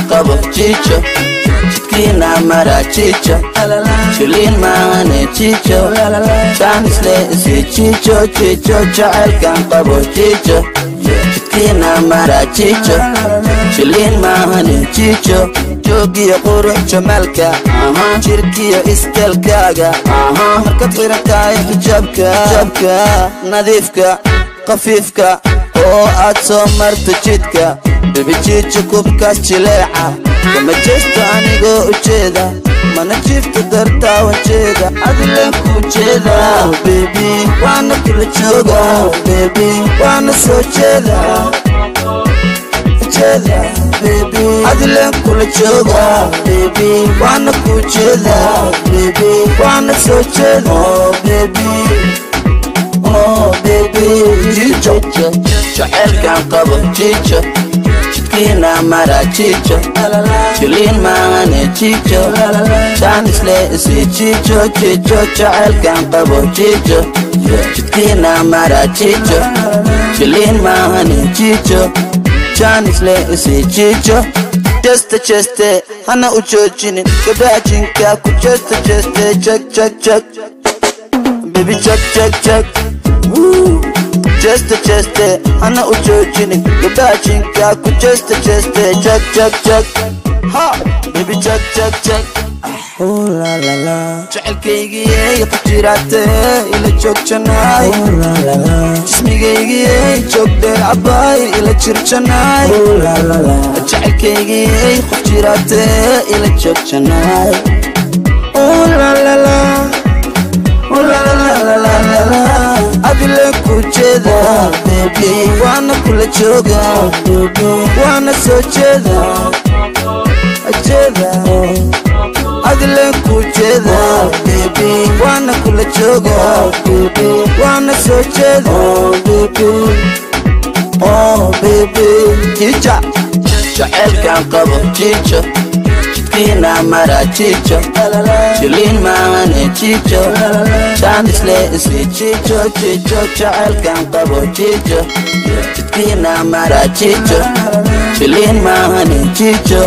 qabo chicho jidkiina mara chicho shilin maane chicho chanisle isi chicho chicho jacaylkan qabo chicho jidkiina mara chicho shilin maane chicho joogiyo qurux jamalka jirkiyo iskalkaaga markad xirantahay xijaabka nadiifka qafiifka oo aad soo marto jidka baby chicho kubkaas jileeca kama jeesto anigoo ujeeda mana jiifta dartaa wajeeda adileen ku jeeda baby waana kula jooga baby waana soo jeeda baby adileen kula jooga baby waana ku jeeda baby waana soo jeeda baby chicho jacaylkan qabo chicho jidkiina mara chicho shilin maane chicho chanisle isi chicho chicho jacaylkan qabo chicho jidkiina mara chicho shilin maane chicho chanisle isi chicho cheste hana ujoojinin gabaajinka ku cheste check baby check cheste hana ujoojinin gabaajinka ku cheste check ha baby check oh la la la jacaylkaygii ku jiraate ila joogjanay oh la la jismigaygii joogdee cabaay ila jirjanay oh la la jacaylkaygii ku jiraate ila joogjanay oh la la oh la la adileen ku jeeda baby waana kula jooga baby waana soo jeeda adileen ku jeeda baby waana kula jooga baby waana soo jeeda baby chicha jacaylkan qabo chicho jidkiina mara chicho shilin maane chicho chanisle isi chicho jacaylkan qabo chicho jidkiina mara chicho shilin maane chicho